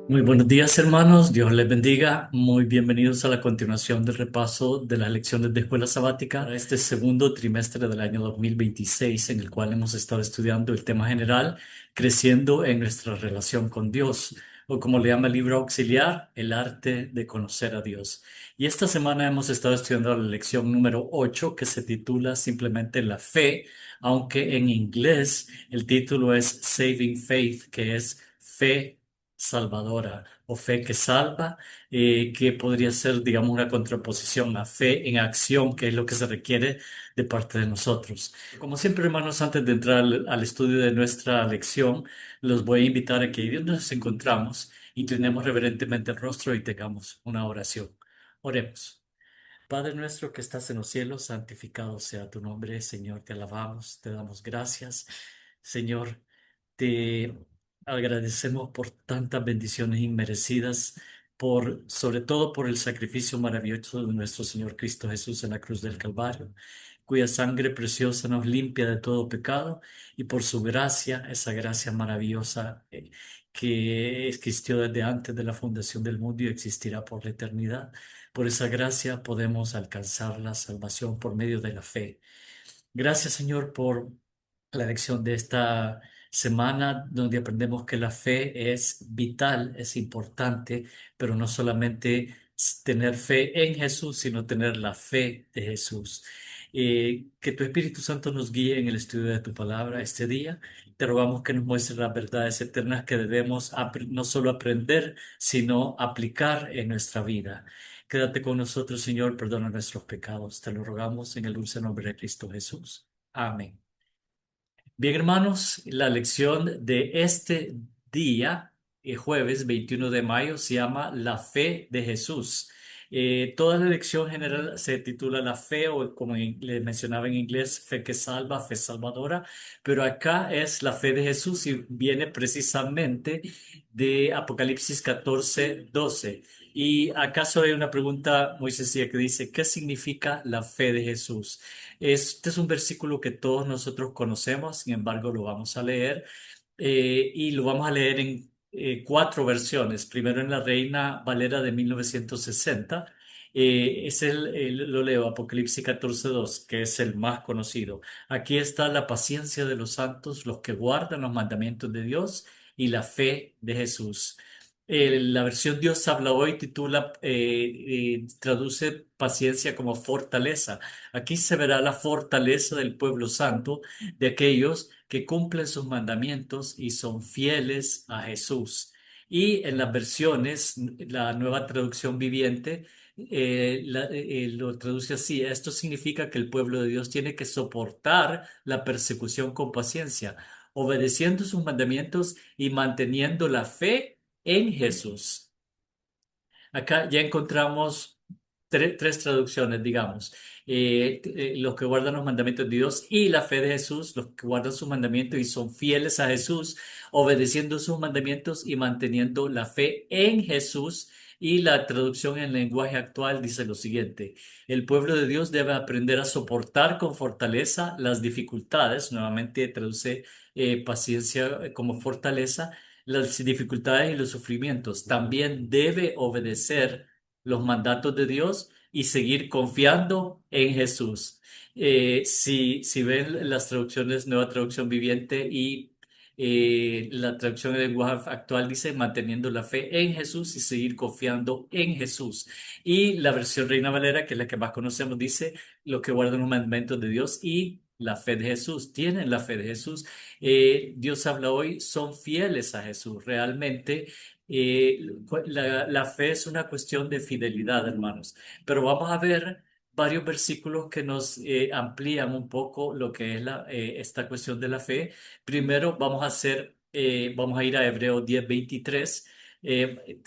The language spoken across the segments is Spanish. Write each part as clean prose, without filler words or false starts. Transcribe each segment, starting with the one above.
Muy buenos días, hermanos. Dios les bendiga. Muy bienvenidos a la continuación del repaso de las lecciones de escuela sabática para este segundo trimestre del año 2026, en el cual hemos estado estudiando el tema general, creciendo en nuestra relación con Dios, o como le llama el libro auxiliar, el arte de conocer a Dios. Y esta semana hemos estado estudiando la lección número 8, que se titula simplemente La fe, aunque en inglés el título es Saving Faith, que es fe salvadora o fe que salva, que podría ser, digamos, una contraposición a fe en acción, que es lo que se requiere de parte de nosotros. Como siempre, hermanos, antes de entrar al estudio de nuestra lección, los voy a invitar a que ahí donde nos encontramos, inclinemos reverentemente el rostro y tengamos una oración. Oremos. Padre nuestro que estás en los cielos, santificado sea tu nombre, Señor, te alabamos, te damos gracias. Señor, te agradecemos por tantas bendiciones inmerecidas, sobre todo por el sacrificio maravilloso de nuestro Señor Cristo Jesús en la cruz del Calvario, cuya sangre preciosa nos limpia de todo pecado, y por su gracia, esa gracia maravillosa que existió desde antes de la fundación del mundo y existirá por la eternidad. Por esa gracia podemos alcanzar la salvación por medio de la fe. Gracias, Señor, por la lección de esta semana, donde aprendemos que la fe es vital, es importante, pero no solamente tener fe en Jesús, sino tener la fe de Jesús. Que tu Espíritu Santo nos guíe en el estudio de tu palabra este día. Te rogamos que nos muestres las verdades eternas que debemos no solo aprender, sino aplicar en nuestra vida. Quédate con nosotros, Señor, perdona nuestros pecados. Te lo rogamos en el dulce nombre de Cristo Jesús. Amén. Bien, hermanos, la lección de este día, jueves 21 de mayo, se llama La fe de Jesús. Toda la lección general se titula La fe, o como le mencionaba en inglés, fe que salva, fe salvadora, pero acá es la fe de Jesús y viene precisamente de Apocalipsis 14:12. Y acaso hay una pregunta muy sencilla que dice, ¿qué significa la fe de Jesús? Este es un versículo que todos nosotros conocemos, sin embargo lo vamos a leer y lo vamos a leer en cuatro versiones. Primero en la Reina Valera de 1960. Lo leo, Apocalipsis 14:2, que es el más conocido. Aquí está la paciencia de los santos, los que guardan los mandamientos de Dios y la fe de Jesús. La versión Dios habla hoy traduce paciencia como fortaleza. Aquí se verá la fortaleza del pueblo santo, de aquellos que cumplen sus mandamientos y son fieles a Jesús. Y en las versiones, la nueva traducción viviente lo traduce así. Esto significa que el pueblo de Dios tiene que soportar la persecución con paciencia, obedeciendo sus mandamientos y manteniendo la fe en Jesús. Acá ya encontramos tres traducciones, digamos. Los que guardan los mandamientos de Dios y la fe de Jesús, los que guardan sus mandamientos y son fieles a Jesús, obedeciendo sus mandamientos y manteniendo la fe en Jesús. Y la traducción en lenguaje actual dice lo siguiente: el pueblo de Dios debe aprender a soportar con fortaleza las dificultades, nuevamente traduce paciencia como fortaleza, las dificultades y los sufrimientos. También debe obedecer los mandatos de Dios y seguir confiando en Jesús. Si ven las traducciones, Nueva Traducción Viviente y la traducción en lenguaje actual dice manteniendo la fe en Jesús y seguir confiando en Jesús. Y la versión Reina Valera, que es la que más conocemos, dice lo que guardan los mandamientos de Dios y la fe de Jesús. Tienen la fe de Jesús. Dios habla hoy, son fieles a Jesús. Realmente, eh, la fe es una cuestión de fidelidad, hermanos. Pero vamos a ver varios versículos que nos amplían un poco lo que es esta cuestión de la fe. Primero vamos a ir a Hebreos 10:23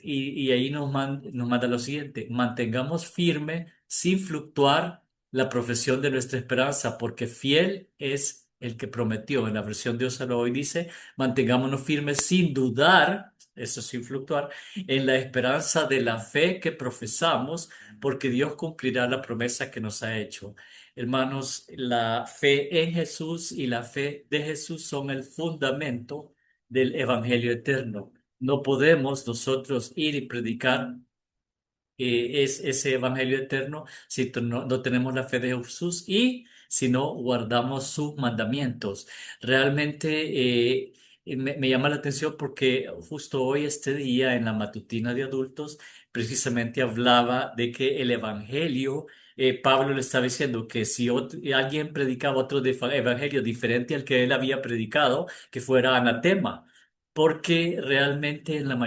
y ahí nos manda lo siguiente: mantengamos firme sin fluctuar la profesión de nuestra esperanza, porque fiel es el que prometió. En la versión Dios habla hoy dice, mantengámonos firmes sin dudar, eso sin fluctuar, en la esperanza de la fe que profesamos, porque Dios cumplirá la promesa que nos ha hecho. Hermanos, la fe en Jesús y la fe de Jesús son el fundamento del Evangelio eterno. No podemos nosotros ir y predicar es ese evangelio eterno si no tenemos la fe de Jesús y si no guardamos sus mandamientos. Realmente me llama la atención porque justo hoy, este día, en la matutina de adultos, precisamente hablaba de que el evangelio, Pablo le estaba diciendo que si alguien predicaba otro evangelio diferente al que él había predicado, que fuera anatema. Porque realmente en la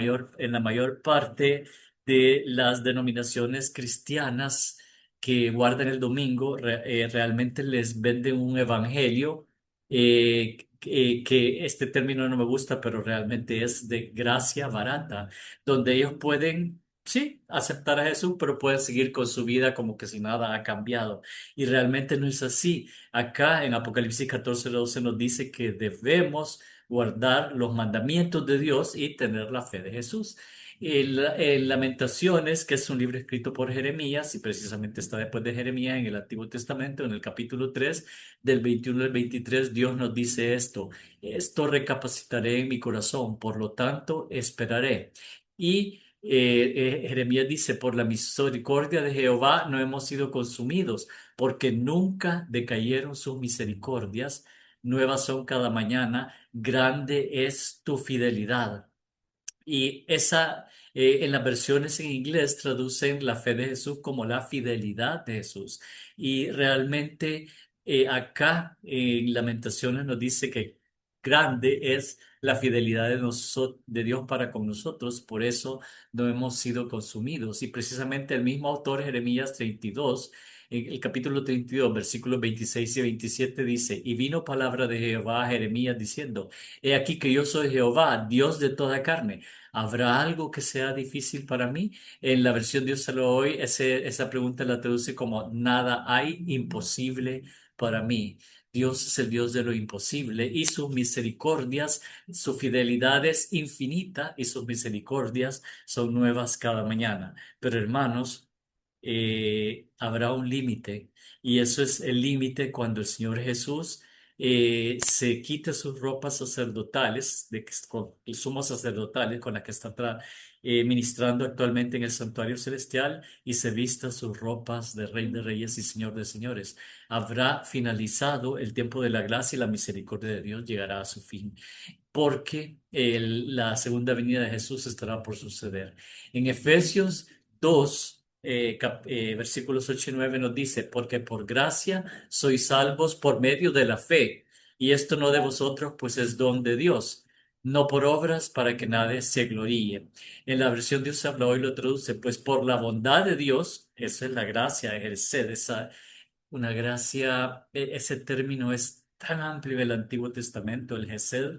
mayor parte de las denominaciones cristianas que guardan el domingo, realmente les venden un evangelio que este término no me gusta, pero realmente es de gracia barata, donde ellos pueden, sí, aceptar a Jesús, pero pueden seguir con su vida como que si nada ha cambiado. Y realmente no es así. Acá en Apocalipsis 14:12 nos dice que debemos guardar los mandamientos de Dios y tener la fe de Jesús. En Lamentaciones, que es un libro escrito por Jeremías, y precisamente está después de Jeremías en el Antiguo Testamento, en el capítulo 3 del 21 al 23, Dios nos dice esto: esto recapacitaré en mi corazón, por lo tanto esperaré. Y Jeremías dice: por la misericordia de Jehová no hemos sido consumidos, porque nunca decayeron sus misericordias, nuevas son cada mañana, grande es tu fidelidad. Y en las versiones en inglés traducen la fe de Jesús como la fidelidad de Jesús. Y realmente acá en Lamentaciones nos dice que grande es la fidelidad de Dios para con nosotros, por eso no hemos sido consumidos. Y precisamente el mismo autor, Jeremías 32, en el capítulo 32, versículos 26 y 27 dice: y vino palabra de Jehová a Jeremías diciendo: he aquí que yo soy Jehová, Dios de toda carne. ¿Habrá algo que sea difícil para mí? En la versión Dios lo hoy, esa pregunta la traduce como: nada hay imposible para mí. Dios es el Dios de lo imposible y sus misericordias, su fidelidad es infinita y sus misericordias son nuevas cada mañana. Pero hermanos, habrá un límite, y eso es el límite cuando el Señor Jesús se quite sus ropas sacerdotales, con el sumo sacerdotal con la que está ministrando actualmente en el santuario celestial, y se vista sus ropas de Rey de Reyes y Señor de Señores. Habrá finalizado el tiempo de la gracia, y la misericordia de Dios llegará a su fin, porque la segunda venida de Jesús estará por suceder. En Efesios 2, versículos 8 y 9 nos dice: porque por gracia sois salvos por medio de la fe, y esto no de vosotros, pues es don de Dios, no por obras, para que nadie se gloríe. En la versión Dios habla hoy lo traduce: pues por la bondad de Dios, esa es la gracia, ejercer una gracia. Ese término es tan amplio en el Antiguo Testamento, el Gesed,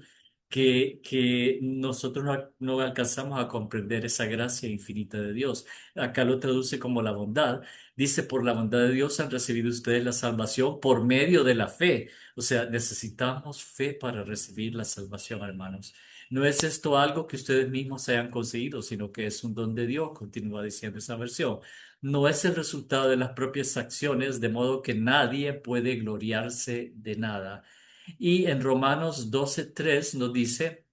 que nosotros no alcanzamos a comprender esa gracia infinita de Dios. Acá lo traduce como la bondad. Dice: por la bondad de Dios han recibido ustedes la salvación por medio de la fe. O sea, necesitamos fe para recibir la salvación, hermanos. No es esto algo que ustedes mismos hayan conseguido, sino que es un don de Dios, continúa diciendo esa versión. No es el resultado de las propias acciones, de modo que nadie puede gloriarse de nada. Y en Romanos 12:3 nos dice: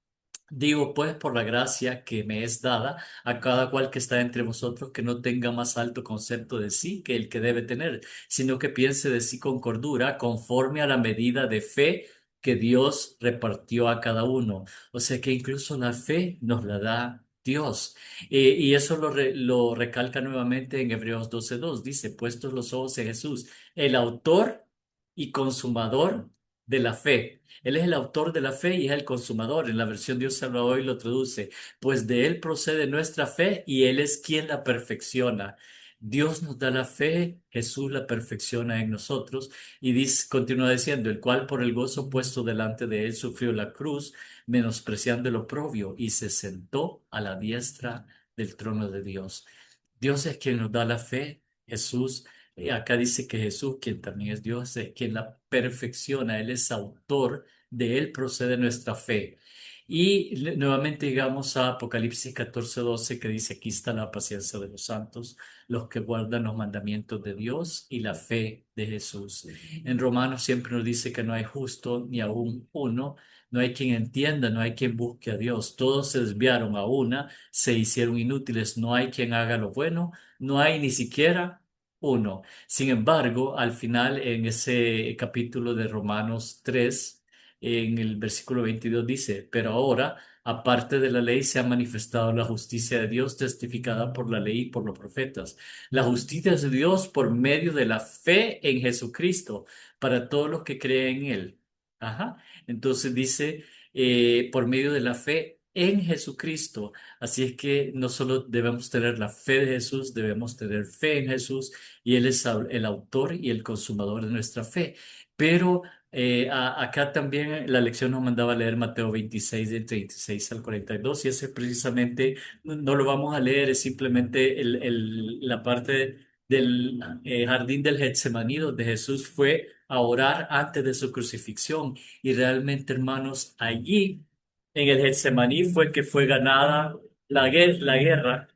digo pues, por la gracia que me es dada, a cada cual que está entre vosotros, que no tenga más alto concepto de sí que el que debe tener, sino que piense de sí con cordura, conforme a la medida de fe que Dios repartió a cada uno. O sea que incluso la fe nos la da Dios. Y eso lo recalca nuevamente en Hebreos 12:2. Dice: puestos los ojos en Jesús, el autor y consumador de la fe. Él es el autor de la fe y es el consumador. En la versión Dios habla hoy lo traduce: pues de Él procede nuestra fe y Él es quien la perfecciona. Dios nos da la fe, Jesús la perfecciona en nosotros, y continúa diciendo: el cual por el gozo puesto delante de Él sufrió la cruz, menospreciando el oprobio, y se sentó a la diestra del trono de Dios. Dios es quien nos da la fe, Jesús. Acá dice que Jesús, quien también es Dios, es quien la perfecciona. Él es autor, de Él procede nuestra fe. Y nuevamente llegamos a Apocalipsis 14:12, que dice: aquí está la paciencia de los santos, los que guardan los mandamientos de Dios y la fe de Jesús. En Romanos siempre nos dice que no hay justo ni aún uno, no hay quien entienda, no hay quien busque a Dios. Todos se desviaron a una, se hicieron inútiles, no hay quien haga lo bueno, no hay ni siquiera uno. Sin embargo, al final, en ese capítulo de Romanos 3, en el versículo 22 dice, pero ahora, aparte de la ley, se ha manifestado la justicia de Dios testificada por la ley y por los profetas. La justicia de Dios por medio de la fe en Jesucristo para todos los que creen en Él. Ajá. Entonces dice, por medio de la fe en Jesucristo. Así es que no solo debemos tener la fe de Jesús, debemos tener fe en Jesús y Él es el autor y el consumador de nuestra fe. Pero acá también la lección nos mandaba a leer Mateo 26, del 36 al 42, y ese precisamente no lo vamos a leer, es simplemente la parte del jardín del Getsemaní, donde Jesús fue a orar antes de su crucifixión. Y realmente, hermanos, allí en el Getsemaní fue que fue ganada la guerra,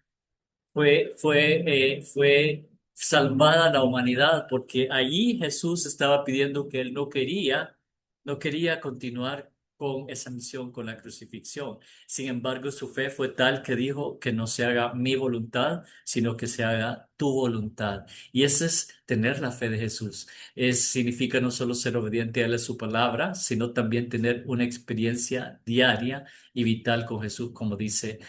fue salvada la humanidad, porque allí Jesús estaba pidiendo que él no quería continuar con esa misión, con la crucifixión. Sin embargo, su fe fue tal que dijo que no se haga mi voluntad, sino que se haga tu voluntad. Y ese es tener la fe de Jesús. Significa no solo ser obediente a él a su palabra, sino también tener una experiencia diaria y vital con Jesús, como dice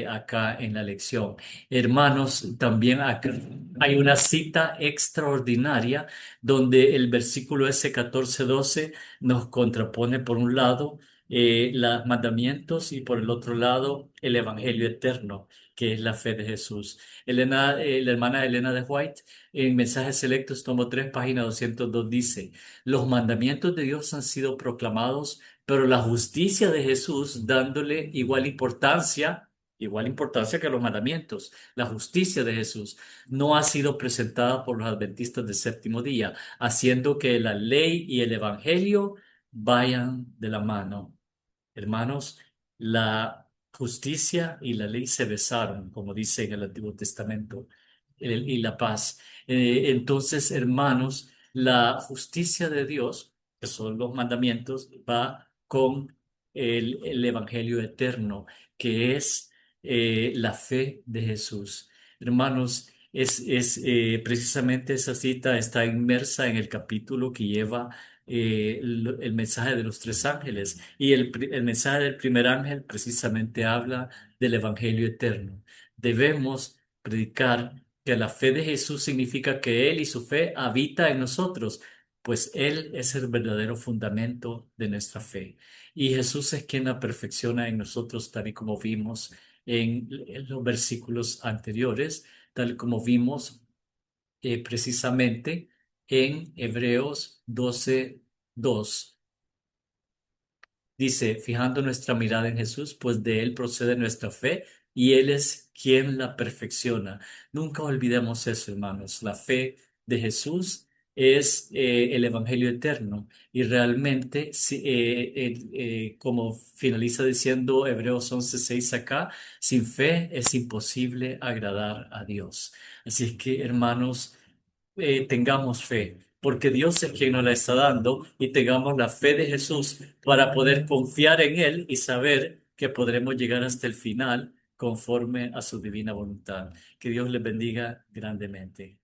acá en la lección. Hermanos, también acá hay una cita extraordinaria donde el versículo ese 14-12 nos contrapone por un lado los mandamientos y por el otro lado el evangelio eterno, que es la fe de Jesús. La hermana Elena de White, en Mensajes Selectos, tomo 3, página 202, dice, los mandamientos de Dios han sido proclamados, pero la justicia de Jesús dándole igual importancia que los mandamientos. La justicia de Jesús no ha sido presentada por los adventistas del séptimo día, haciendo que la ley y el evangelio vayan de la mano. Hermanos, la justicia y la ley se besaron, como dice en el Antiguo Testamento, y la paz. Entonces, hermanos, la justicia de Dios, que son los mandamientos, va con el evangelio eterno, que es la fe de Jesús. Hermanos, precisamente esa cita está inmersa en el capítulo que lleva el mensaje de los tres ángeles. Y el mensaje del primer ángel precisamente habla del evangelio eterno. Debemos predicar que la fe de Jesús significa que Él y su fe habita en nosotros, pues Él es el verdadero fundamento de nuestra fe. Y Jesús es quien la perfecciona en nosotros, tal y como vimos en los versículos anteriores, tal como vimos precisamente en Hebreos 12:2. Dice, fijando nuestra mirada en Jesús, pues de Él procede nuestra fe y Él es quien la perfecciona. Nunca olvidemos eso, hermanos. La fe de Jesús es el Evangelio eterno y realmente, como finaliza diciendo Hebreos 11:6 acá, sin fe es imposible agradar a Dios. Así es que, hermanos, tengamos fe, porque Dios es quien nos la está dando y tengamos la fe de Jesús para poder confiar en Él y saber que podremos llegar hasta el final conforme a su divina voluntad. Que Dios les bendiga grandemente.